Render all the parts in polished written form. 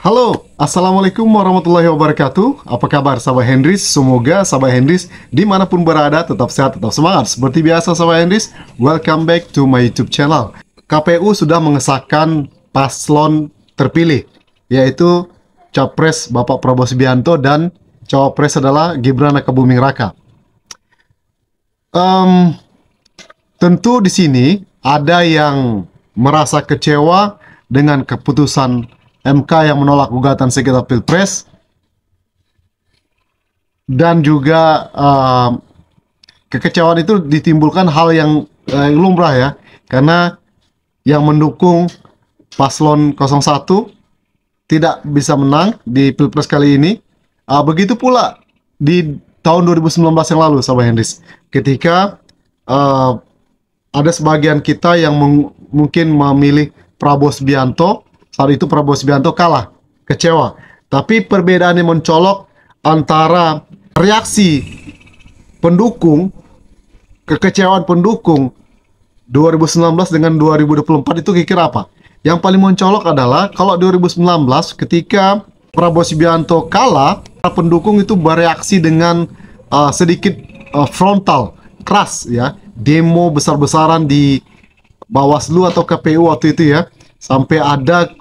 Halo, Assalamualaikum warahmatullahi wabarakatuh. Apa kabar sahabat Hendris? Semoga sahabat Hendris dimanapun berada tetap sehat, tetap semangat. Seperti biasa sahabat Hendris, welcome back to my YouTube channel. KPU sudah mengesahkan paslon terpilih, yaitu Capres Bapak Prabowo Subianto dan Cawapres adalah Gibran Rakabuming Raka. Tentu di sini ada yang merasa kecewa dengan keputusan MK yang menolak gugatan sengketa Pilpres, dan juga kekecewaan itu ditimbulkan hal yang lumrah ya, karena yang mendukung paslon 01 tidak bisa menang di Pilpres kali ini. Begitu pula di tahun 2019 yang lalu, sahabat Hendris, ketika ada sebagian kita yang mungkin memilih Prabowo Subianto. Saat itu Prabowo Subianto kalah, kecewa. Tapi perbedaan yang mencolok antara reaksi pendukung, kekecewaan pendukung 2019 dengan 2024 itu kira-kira apa? Yang paling mencolok adalah kalau 2019 ketika Prabowo Subianto kalah, para pendukung itu bereaksi dengan sedikit frontal, keras ya. Demo besar-besaran di Bawaslu atau KPU waktu itu ya, sampai ada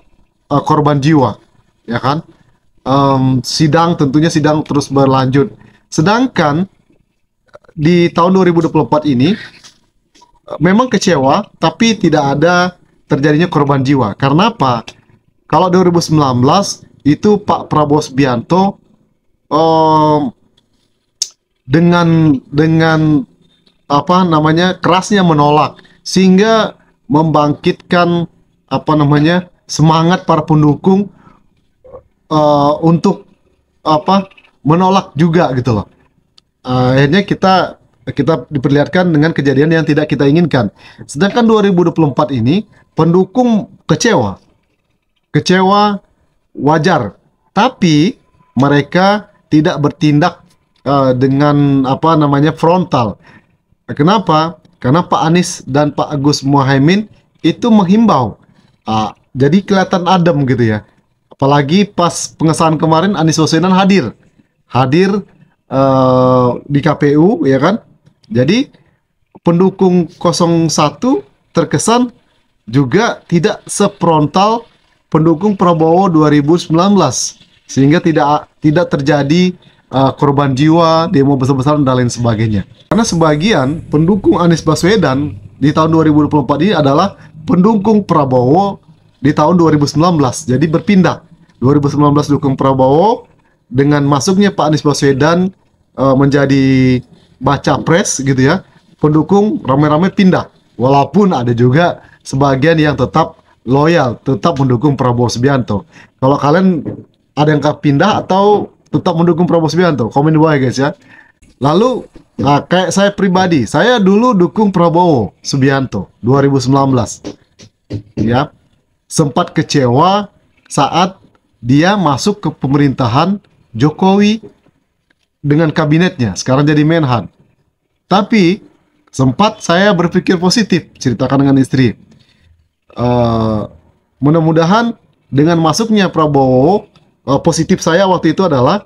korban jiwa, ya kan? Tentunya sidang terus berlanjut. Sedangkan di tahun 2024 ini memang kecewa, tapi tidak ada terjadinya korban jiwa. Karena apa? Kalau 2019 itu Pak Prabowo Subianto dengan apa namanya, kerasnya menolak, sehingga membangkitkan apa namanya, semangat para pendukung untuk apa, menolak juga gitu loh. Akhirnya kita diperlihatkan dengan kejadian yang tidak kita inginkan. Sedangkan 2024 ini pendukung kecewa wajar, tapi mereka tidak bertindak dengan apa namanya, frontal. Kenapa? Karena Pak Anies dan Pak Agus Muhaimin itu menghimbau. Jadi kelihatan adem gitu ya. Apalagi pas pengesahan kemarin Anies Baswedan hadir di KPU ya kan. Jadi pendukung 01 terkesan juga tidak sefrontal pendukung Prabowo 2019, sehingga tidak terjadi korban jiwa, demo besar-besaran dan lain sebagainya. Karena sebagian pendukung Anies Baswedan di tahun 2024 ini adalah pendukung Prabowo di tahun 2019. Jadi berpindah. 2019 dukung Prabowo, dengan masuknya Pak Anies Baswedan menjadi baca pres gitu ya, pendukung ramai-ramai pindah. Walaupun ada juga sebagian yang tetap loyal, tetap mendukung Prabowo Subianto. Kalau kalian ada yang pindah atau tetap mendukung Prabowo Subianto, komen di bawah ya guys ya. Lalu kayak saya pribadi, saya dulu dukung Prabowo Subianto 2019 ya. Sempat kecewa saat dia masuk ke pemerintahan Jokowi dengan kabinetnya, sekarang jadi Menhan. Tapi sempat saya berpikir positif, ceritakan dengan istri, mudah-mudahan dengan masuknya Prabowo, positif saya waktu itu adalah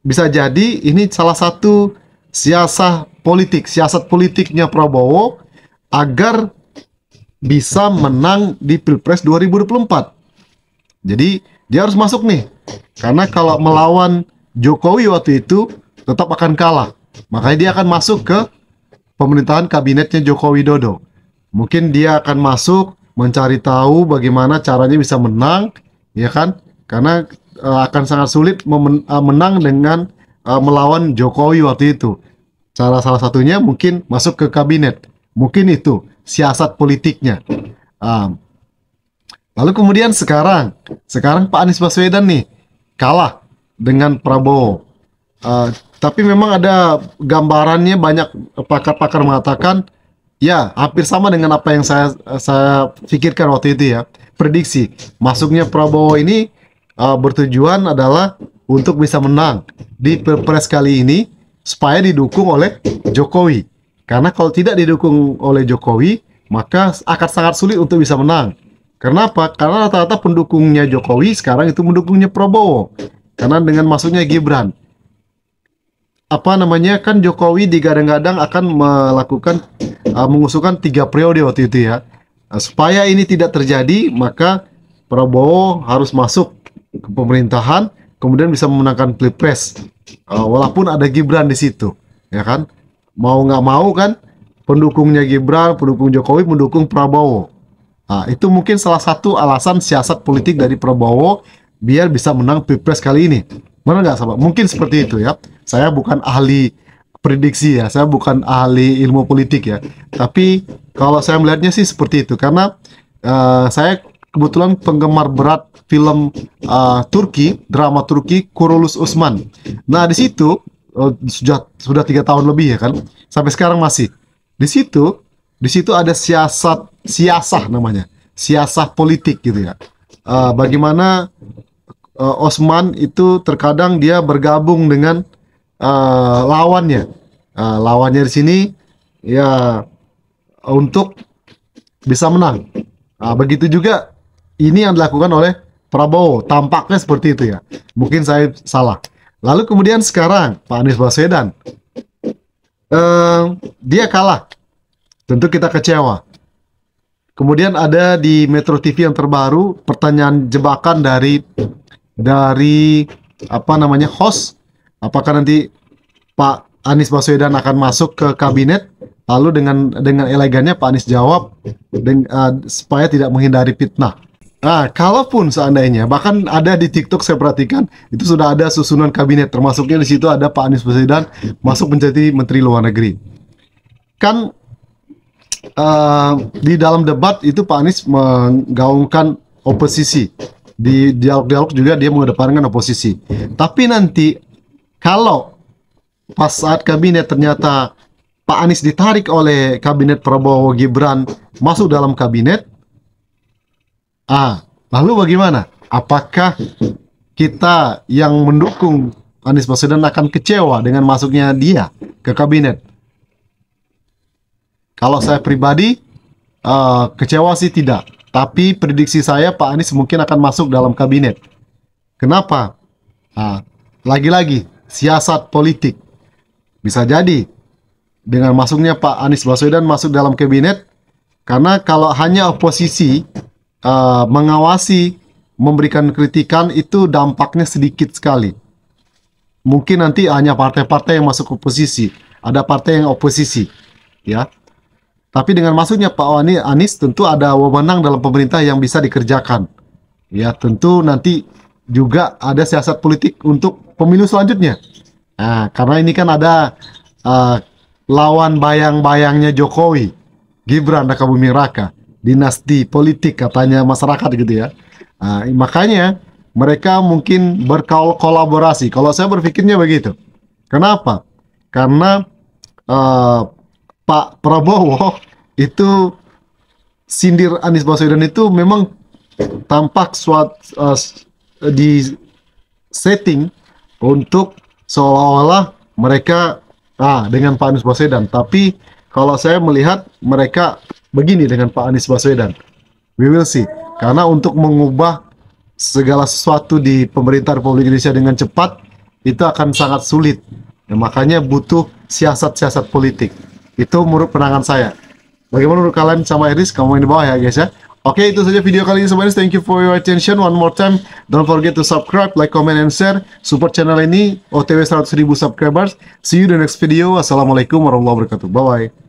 bisa jadi ini salah satu siasat politiknya Prabowo agar bisa menang di Pilpres 2024. Jadi dia harus masuk nih, karena kalau melawan Jokowi waktu itu tetap akan kalah. Makanya dia akan masuk ke pemerintahan kabinetnya Joko Widodo. Mungkin dia akan masuk mencari tahu bagaimana caranya bisa menang, ya kan? Karena akan sangat sulit menang dengan melawan Jokowi waktu itu. Salah satunya mungkin masuk ke kabinet. Mungkin itu siasat politiknya. Lalu kemudian sekarang Pak Anies Baswedan nih kalah dengan Prabowo. Tapi memang ada gambarannya, banyak pakar-pakar mengatakan ya hampir sama dengan apa yang saya pikirkan waktu itu ya. Prediksi masuknya Prabowo ini bertujuan adalah untuk bisa menang di Pilpres kali ini supaya didukung oleh Jokowi. Karena kalau tidak didukung oleh Jokowi, maka akan sangat sulit untuk bisa menang. Kenapa? Karena rata-rata pendukungnya Jokowi sekarang itu mendukungnya Prabowo. Karena dengan masuknya Gibran, apa namanya, kan Jokowi digadang-gadang akan melakukan mengusulkan 3 periode waktu itu ya. Supaya ini tidak terjadi, maka Prabowo harus masuk ke pemerintahan, kemudian bisa memenangkan Pilpres. Walaupun ada Gibran di situ, ya kan? Mau nggak mau kan, pendukungnya Gibran, pendukung Jokowi mendukung Prabowo. Nah, itu mungkin salah satu alasan siasat politik dari Prabowo biar bisa menang Pilpres kali ini. Benar nggak, sahabat? Mungkin seperti itu ya. Saya bukan ahli prediksi ya, saya bukan ahli ilmu politik ya. Tapi kalau saya melihatnya sih seperti itu, karena saya kebetulan penggemar berat film Turki, drama Turki Kurulus Osman. Nah di situ sudah 3 tahun lebih ya kan, sampai sekarang masih di situ. Di situ ada siasah namanya, siasah politik gitu ya. Bagaimana Osman itu terkadang dia bergabung dengan lawannya. Lawannya di sini ya untuk bisa menang. Begitu juga ini yang dilakukan oleh Prabowo. Tampaknya seperti itu ya. Mungkin saya salah. Lalu kemudian sekarang Pak Anies Baswedan dia kalah. Tentu kita kecewa. Kemudian ada di Metro TV yang terbaru pertanyaan jebakan dari apa namanya, host. Apakah nanti Pak Anies Baswedan akan masuk ke kabinet? Lalu dengan elegannya Pak Anies jawab supaya tidak menghindari fitnah. Nah, kalaupun seandainya, bahkan ada di TikTok saya perhatikan itu sudah ada susunan kabinet, termasuknya di situ ada Pak Anies Baswedan masuk menjadi Menteri Luar Negeri. Kan di dalam debat itu Pak Anies menggaungkan oposisi. Di dialog-dialog juga dia mengedepankan oposisi. Tapi nanti kalau pas saat kabinet ternyata Pak Anies ditarik oleh kabinet Prabowo Gibran masuk dalam kabinet, lalu bagaimana? Apakah kita yang mendukung Anies Baswedan akan kecewa dengan masuknya dia ke kabinet? Kalau saya pribadi kecewa sih tidak, tapi prediksi saya Pak Anies mungkin akan masuk dalam kabinet. Kenapa? Lagi-lagi siasat politik. Bisa jadi dengan masuknya Pak Anies Baswedan masuk dalam kabinet, karena kalau hanya oposisi mengawasi, memberikan kritikan, itu dampaknya sedikit sekali. Mungkin nanti hanya partai-partai yang masuk oposisi, ada partai yang oposisi, ya. Tapi dengan masuknya Pak Anies tentu ada wewenang dalam pemerintah yang bisa dikerjakan. Ya, tentu nanti juga ada siasat politik untuk pemilu selanjutnya. Nah, karena ini kan ada lawan bayang-bayangnya Jokowi, Gibran Rakabuming Raka, dinasti politik katanya masyarakat gitu ya. Makanya mereka mungkin berkolaborasi. Kalau saya berpikirnya begitu. Kenapa? Karena Pak Prabowo itu sindir Anies Baswedan itu memang tampak di setting untuk seolah-olah mereka dengan Pak Anies Baswedan. Tapi kalau saya melihat mereka begini dengan Pak Anies Baswedan, we will see. Karena untuk mengubah segala sesuatu di pemerintah Republik Indonesia dengan cepat itu akan sangat sulit. Makanya butuh siasat-siasat politik. Itu menurut pandangan saya. Bagaimana menurut kalian sama Iris? Komen di bawah ya guys ya. Oke, itu saja video kali ini sama Iris. Thank you for your attention. One more time, don't forget to subscribe, like, comment, and share. Support channel ini OTW 100.000 subscribers. See you in the next video. Assalamualaikum warahmatullahi wabarakatuh. Bye bye.